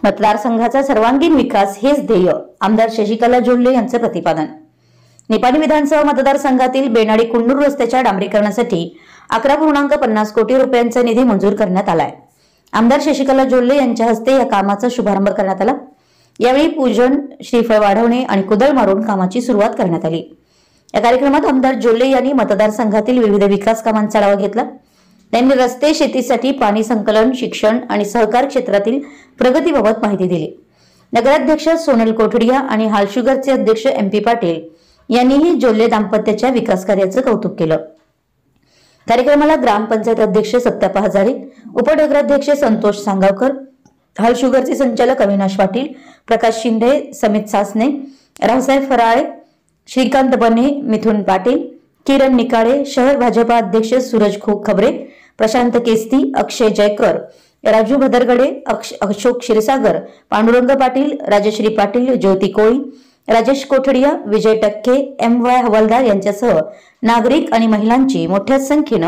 मतदारसंघाचा सर्वांगीण विकास हेच ध्येय, आमदार शशिकला जोल्ले यांचं प्रतिपादन। निपाणी विधानसभा मतदारसंघातील बेनाडी कुंडूर रस्त्याच्या डांबरीकरणासाठी 11.50 कोटी रुपयांचा निधी मंजूर करण्यात आलाय। आमदार शशिकला जोल्ले यांच्या हस्ते या कामाचा शुभारंभ करण्यात आला। यावेळी पूजन, श्रीफळ वाढवणे आणि कुदळ मारून कामाची सुरुवात करण्यात आली। या कार्यक्रमात आमदार जोल्ले यांनी मतदारसंघातील विविध विकास कामांचा आढावा घेतला। त्यांनी रस्ते, शेतीसाठी पाणी संकलन, शिक्षण आणि सहकार क्षेत्रातील प्रगतीबाबत माहिती दिली। नगराध्यक्ष सोनल कोठडिया आणि हालशुगरचे अध्यक्ष MP पाटील यांनीही जोल्ले दाम्पत्याच्या विकास कार्याचं कौतुक केलं। कार्यक्रमाला ग्रामपंचायत अध्यक्ष सत्यापा हजारे, उपनगराध्यक्ष संतोष सांगावकर, हालशुगरचे संचालक अविनाश पाटील, प्रकाश शिंदे, समित सासने, रावसाहेब फराळे, श्रीकांत बने, मिथुन पाटील, किरण निकाळे, शहर भाजपा अध्यक्ष सूरज खबरे, प्रशांत केस्ती, अक्षय जयकर, राजू भदरगडे, अशोक क्षीरसागर, पांडुरंग पाटील, राजश्री पाटील, ज्योती कोळी, राजेश कोठडिया, विजय टक्के, MY हवालदार यांच्यासह नागरिक आणि महिलांची मोठ्या संख्येने